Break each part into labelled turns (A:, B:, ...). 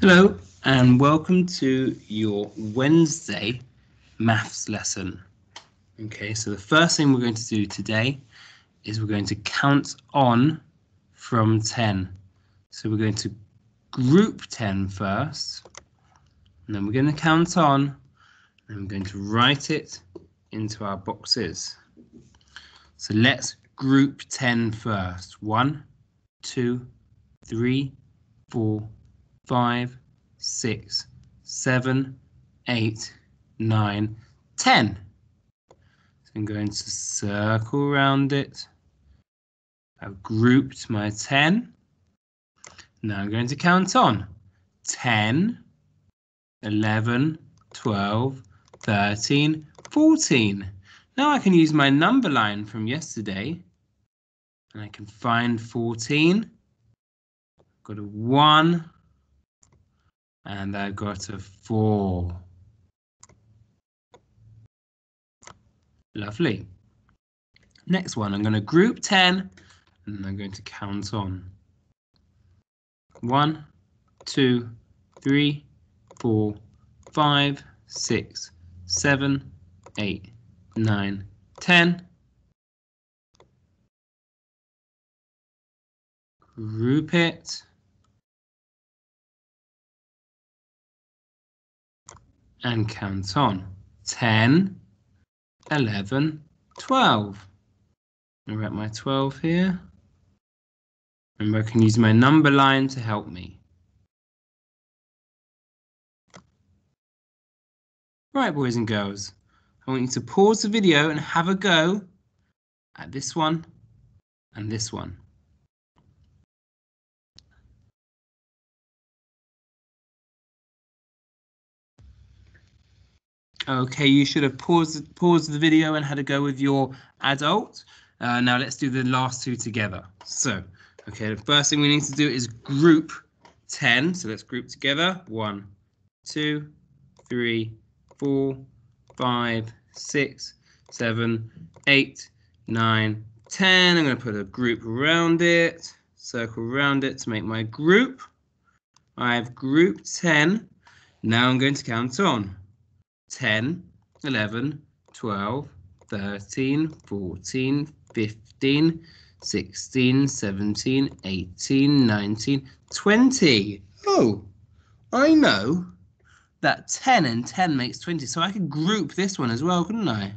A: Hello and welcome to your Wednesday maths lesson. Okay, so the first thing we're going to do today is we're going to count on from 10. So we're going to group 10 first, and then we're going to count on, and we're going to write it into our boxes. So let's group 10 first. 1, 2, 3, 4, 5, 6, 7, 8, 9, 10. So I'm going to circle around it. I've grouped my 10. Now I'm going to count on 10, 11, 12, 13, 14. Now I can use my number line from yesterday and I can find 14. I've got a 1. And I got a 4. Lovely. Next one, I'm going to group 10 and I'm going to count on 1, 2, 3, 4, 5, 6, 7, 8, 9, 10. Group it. And count on 10, 11, 12. I'll write my 12 here. Remember, I can use my number line to help me. Right, boys and girls, I want you to pause the video and have a go at this one and this one. Okay, you should have paused the video and had a go with your adult. Now let's do the last two together. So, okay, the first thing we need to do is group 10. So let's group together. 1, 2, 3, 4, 5, 6, 7, 8, 9, 10. I'm going to put a group around it, circle around it to make my group. I've grouped 10. Now I'm going to count on 10, 11, 12, 13, 14, 15, 16, 17, 18, 19, 20. Oh, I know that 10 and 10 makes 20, so I could group this one as well, couldn't I?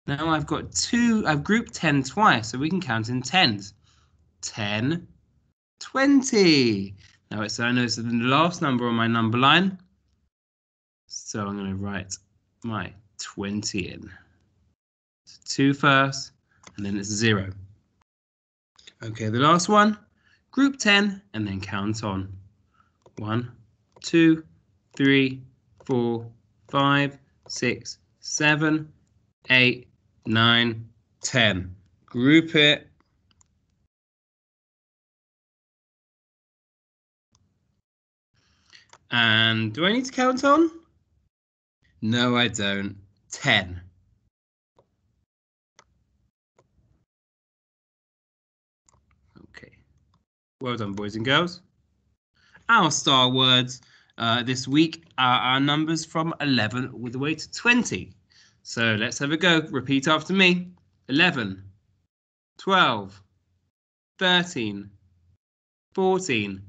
A: Now I've grouped 10 twice, so we can count in tens. 10, 20. Now I know it's the last number on my number line, so I'm going to write my 20 in. So 2 first, and then it's 0. Okay, the last one, group 10, and then count on 1, 2, 3, 4, 5, 6, 7, 8, 9, 10. Group it. And do I need to count on? No, I don't. 10. Okay. Well done, boys and girls. Our star words this week are our numbers from 11 all the way to 20. So let's have a go. Repeat after me. 11, 12, 13, 14,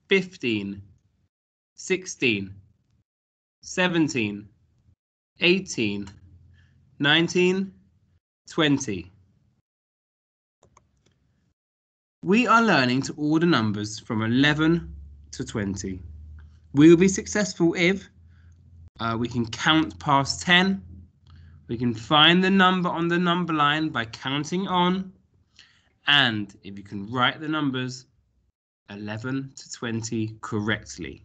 A: 15, 16, 17, 18, 19, 20. We are learning to order numbers from 11 to 20. We will be successful if we can count past 10. We can find the number on the number line by counting on. And if you can write the numbers 11 to 20 correctly.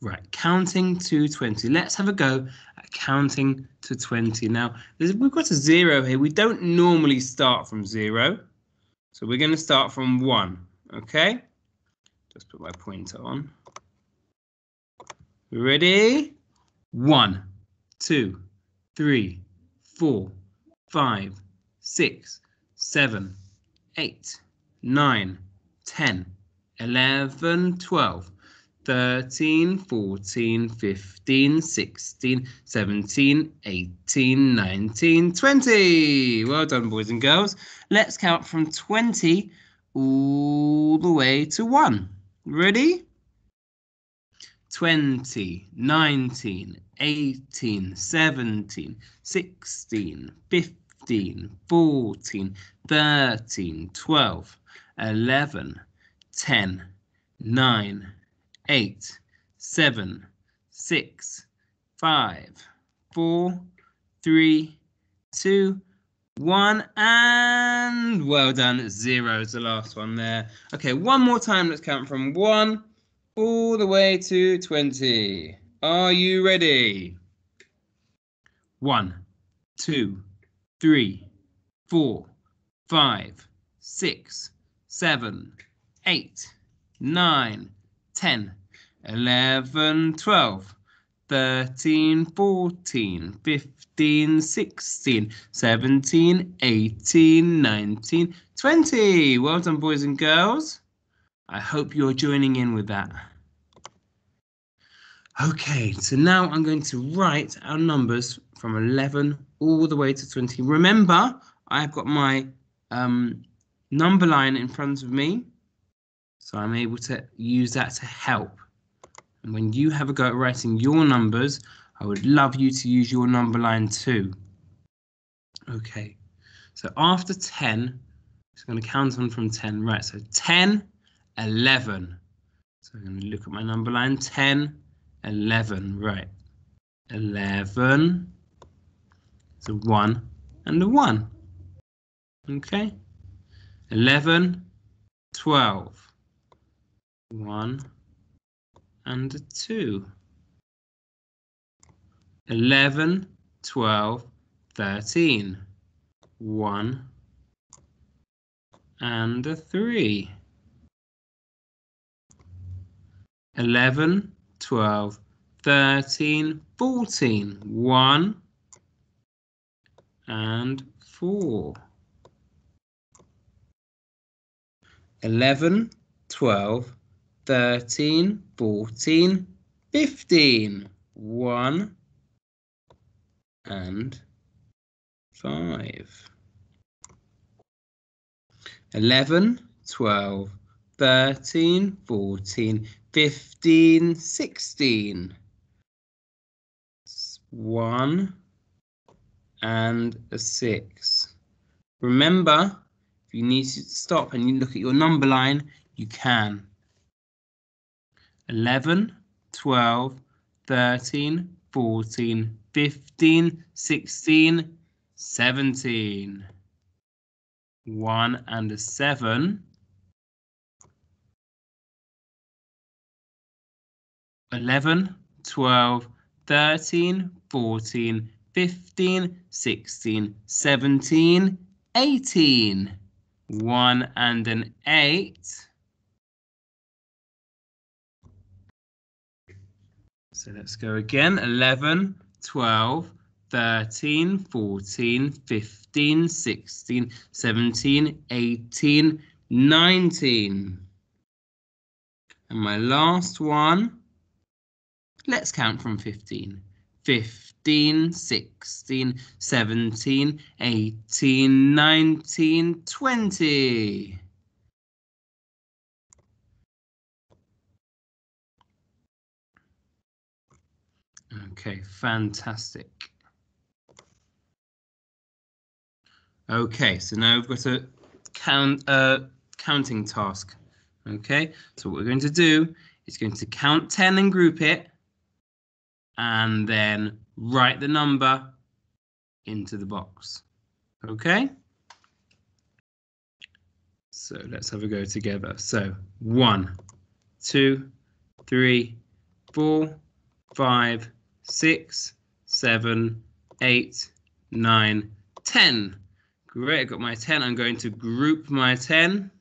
A: Right, counting to 20. Let's have a go at counting to 20. Now, we've got a 0 here. We don't normally start from 0. So we're going to start from 1, okay? Just put my pointer on. Ready? 1, 2, 3, 4, 5, 6, 7, 8, 9, 10, 11, 12, 13, 14, 15, 16, 17, 18, 19, 20. Well done, boys and girls. Let's count from 20 all the way to 1. Ready? 20, 19, 18, 17, 16, 15, 14, 13, 12, 11, 10, 9, 8, 7, 6, 5, 4, 3, 2, 1, and well done. 0 is the last one there. Okay, one more time. Let's count from 1 all the way to 20. Are you ready? 1, 2, 3, 4, 5, 6, 7, 8, 9, 10, 11, 12, 13, 14, 15, 16, 17, 18, 19, 20. Well done, boys and girls. I hope you're joining in with that. Okay, so now I'm going to write our numbers from 11 all the way to 20. Remember, I've got my number line in front of me, so I'm able to use that to help. And when you have a go at writing your numbers, I would love you to use your number line too. Okay, so after 10, I'm just going to count on from 10. Right, so 10, 11. So I'm going to look at my number line, 10, 11, right. 11, it's a 1 and a 1. Okay. 11, 12, 1 and a 2. 11, 12, 13, 1 and a 3. 11, 12, 13, 14, 1 and 4. 11, 12, 13, 14, 15, 1 and 5. 11, 12, 13, 14, 15, 16. 1 and a 6. Remember, if you need to stop and you look at your number line, you can. 11, 12, 13, 14, 15, 16, 17. 1 and a 7. 11, 12, 13, 14, 15, 16, 17, 18. 1 and an 8. So let's go again. 11, 12, 13, 14, 15, 16, 17, 18, 19. And my last one, let's count from 15. 15, 16, 17, 18, 19, 20. Okay, fantastic. Okay, so now we've got a counting task. Okay, so what we're going to do is going to count 10 and group it, and then write the number into the box. Okay? So let's have a go together. So 1, 2, 3, 4, 5, 6, 7, 8, 9, 10. Great, I got my 10. I'm going to group my 10.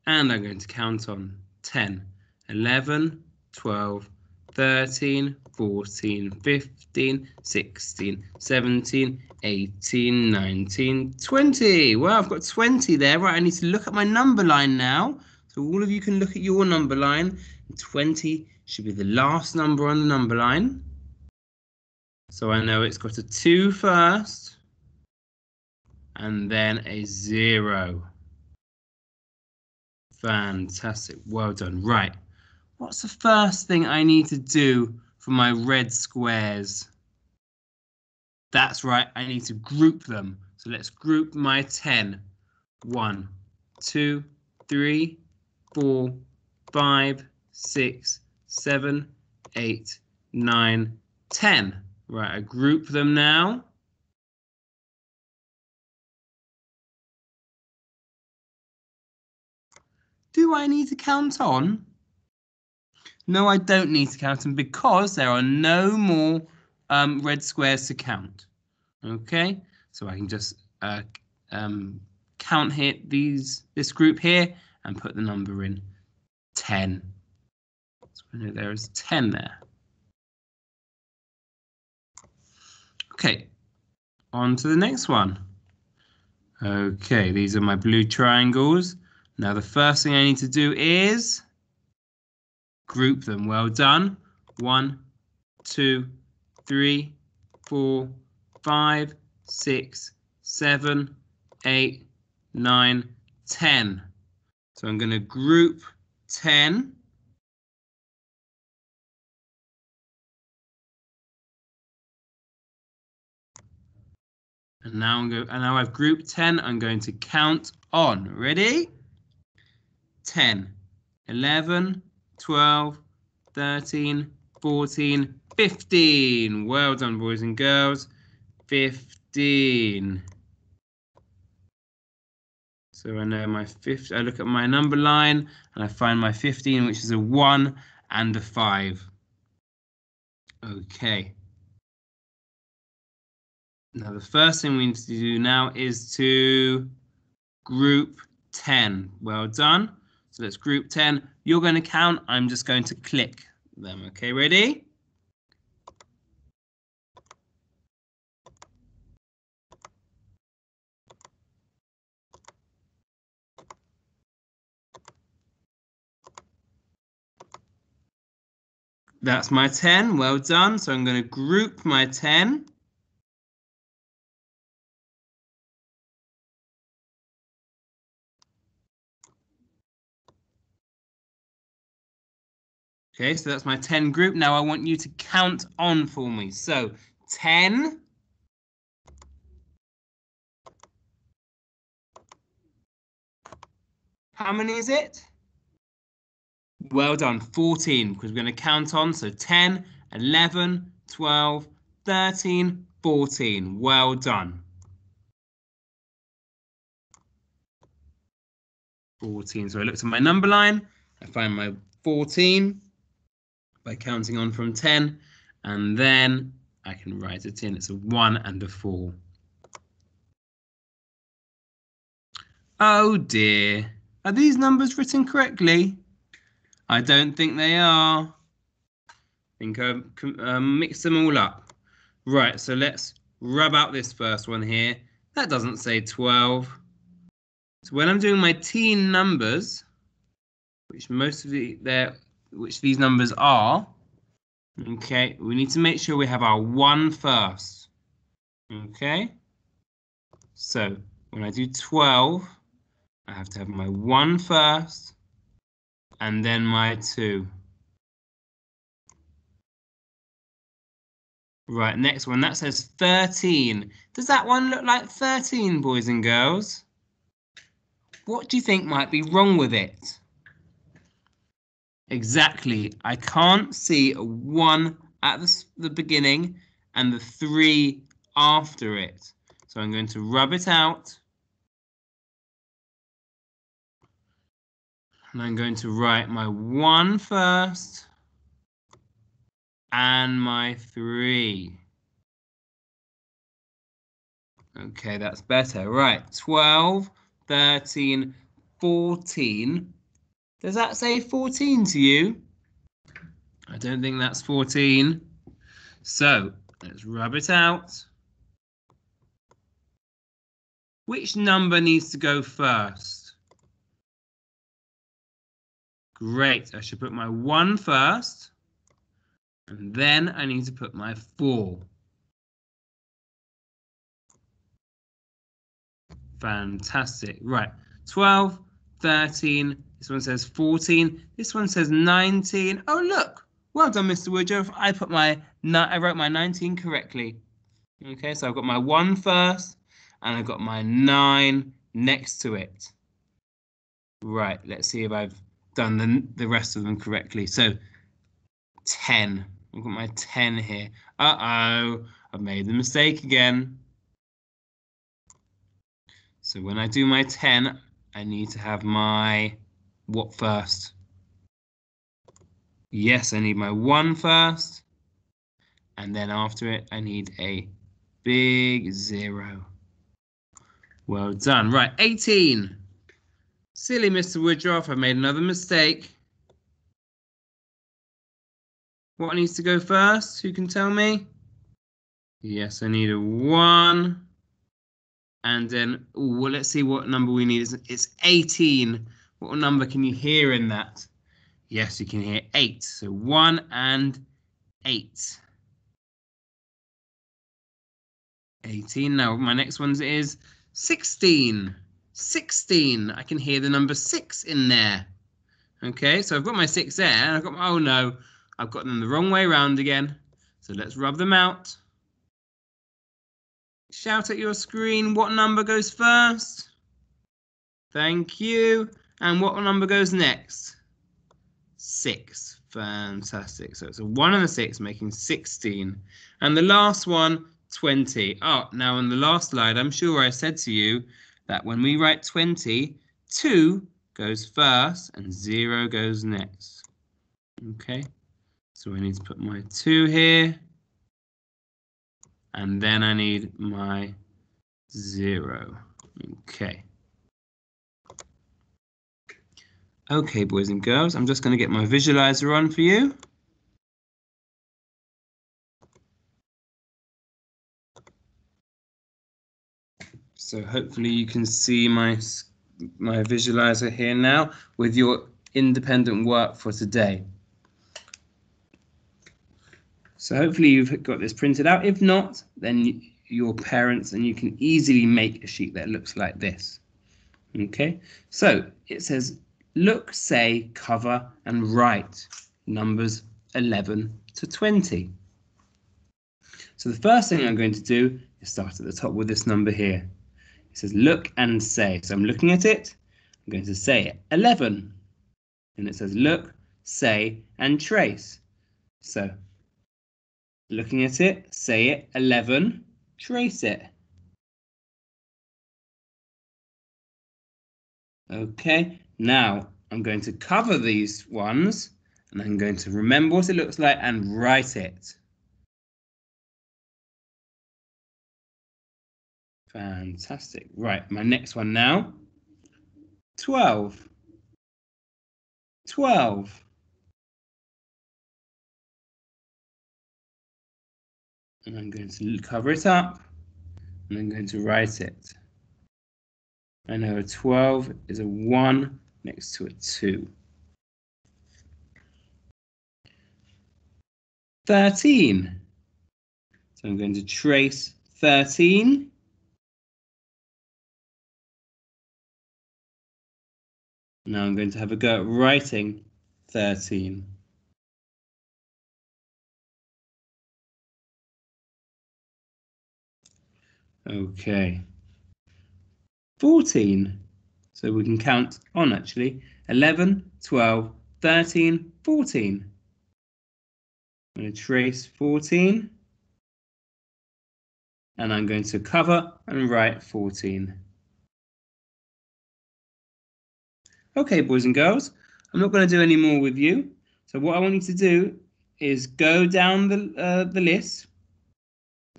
A: And I'm going to count on 10, 11, 12, 13, 14, 15, 16, 17, 18, 19, 20. Well, I've got 20 there. Right, I need to look at my number line now. So all of you can look at your number line. 20 should be the last number on the number line. So I know it's got a 2 first and then a 0. Fantastic. Well done. Right. What's the first thing I need to do for my red squares? That's right. I need to group them. So let's group my 10. 1, 2, 3, 4, 5, 6, 7, 8, 9, 10. Right, I group them now. Do I need to count on? No, I don't need to count them because there are no more red squares to count. Okay, so I can just count here this group here and put the number in 10. So I know there is 10 there. Okay, on to the next one. Okay, these are my blue triangles. Now the first thing I need to do is group them. Well done. 1, 2, 3, 4, 5, 6, 7, 8, 9, 10. So I'm going to group 10. And now I've grouped 10. I'm going to count on. Ready? 10, 11, 12, 13, 14, 15. Well done, boys and girls. 15. So I know my I look at my number line and I find my 15, which is a 1 and a 5. Okay. Now the first thing we need to do now is to group 10. Well done. So let's group 10. You're going to count. I'm just going to click them. Okay, ready? That's my 10. Well done. So I'm going to group my 10. Okay, so that's my 10 group. Now I want you to count on for me. So 10. How many is it? Well done, 14, because we're going to count on. So 10, 11, 12, 13, 14. Well done. 14. So I looked at my number line. I find my 14 by counting on from 10. And then I can write it in. It's a 1 and a 4. Oh dear. Are these numbers written correctly? I don't think they are. I think I've mixed them all up. Right, so let's rub out this first one here. That doesn't say 12. So when I'm doing my teen numbers, which these numbers are, okay, we need to make sure we have our 1 first. Okay? So when I do 12, I have to have my 1 first and then my 2. Right, next one, that says 13. Does that one look like 13, boys and girls? What do you think might be wrong with it? Exactly, I can't see a 1 at the beginning and the 3 after it. So I'm going to rub it out. And I'm going to write my 1 first and my 3. Okay, that's better. Right, 12, 13, 14. Does that say 14 to you? I don't think that's 14. So let's rub it out. Which number needs to go first? Great, I should put my 1 first. And then I need to put my 4. Fantastic. Right, 12, 13. This one says 14. This one says 19. Oh, look. Well done, Mr. Woodruff. I wrote my 19 correctly. Okay, so I've got my 1 first, and I've got my 9 next to it. Right, let's see if I've done the rest of them correctly. So 10. I've got my 10 here. Uh-oh, I've made the mistake again. So when I do my 10, I need to have my what first? Yes, I need my 1 first. And then after it, I need a big 0. Well done. Right, 18. Silly Mr. Woodruff, I made another mistake. What needs to go first? Who can tell me? Yes, I need a 1. And then, well, let's see what number we need. It's 18. What number can you hear in that? Yes, you can hear 8. So 1 and 8. 18. Now, my next one is 16. 16. I can hear the number 6 in there. Okay, so I've got my 6 there, and I've got oh no, I've got them the wrong way around again. So let's rub them out. Shout at your screen, what number goes first? Thank you. And what number goes next? 6. Fantastic. So it's a 1 and a 6, making 16. And the last one, 20. Oh, now on the last slide, I'm sure I said to you that when we write 20, 2 goes first and 0 goes next. Okay, so I need to put my 2 here. And then I need my 0. Okay. Okay, boys and girls, I'm just going to get my visualizer on for you. So hopefully you can see my visualizer here now with your independent work for today. So hopefully you've got this printed out. If not, then your parents, and you can easily make a sheet that looks like this. Okay, so it says look, say, cover and write numbers 11 to 20. So the first thing I'm going to do is start at the top with this number here. It says look and say. So I'm looking at it. I'm going to say it. 11. And it says look, say, and trace. So looking at it, say it. 11, trace it. Okay, now I'm going to cover these ones, and I'm going to remember what it looks like and write it. Fantastic. Right, my next one now. 12. 12. And I'm going to cover it up, and I'm going to write it. I know a 12 is a 1 next to a 2. 13. So I'm going to trace 13. Now I'm going to have a go at writing 13. Okay. 14. So we can count on actually. 11, 12, 13, 14. I'm going to trace 14. And I'm going to cover and write 14. Okay, boys and girls, I'm not going to do any more with you. So what I want you to do is go down the list,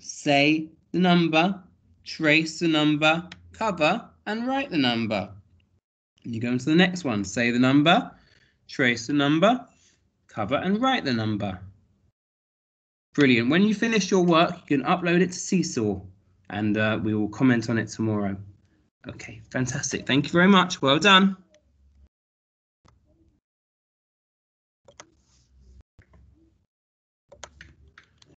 A: say the number, trace the number, cover, and write the number. You go into the next one, say the number, trace the number, cover and write the number. Brilliant. When you finish your work, you can upload it to Seesaw and we will comment on it tomorrow. Okay, fantastic. Thank you very much. Well done.